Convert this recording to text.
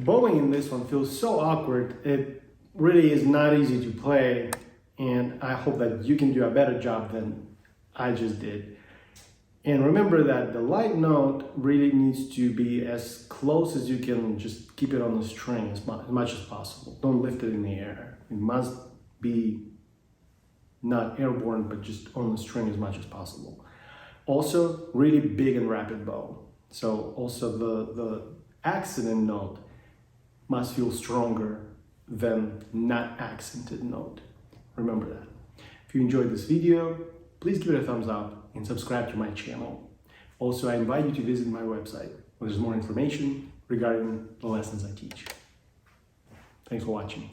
bowing in this one feels so awkward. It really is not easy to play, and I hope that you can do a better job than I just did. And remember that the light note really needs to be as close as you can. Just keep it on the string as much as possible. Don't lift it in the air. It must be not airborne, but just on the string as much as possible. Also, really big and rapid bow. So also the accident note must feel stronger than not accented note. Remember that. If you enjoyed this video, please give it a thumbs up and subscribe to my channel. Also, I invite you to visit my website where there's more information regarding the lessons I teach. Thanks for watching.